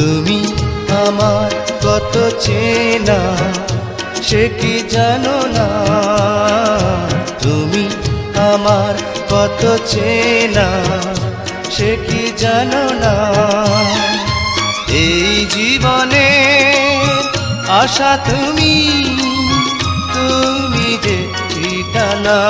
তুমি আমার কত চেনা সে কি জানো না, তুমি আমার কত চেনা সে কি জানো না। এই জীবনে আশা তুমি, তুমি যে ঠিকানা।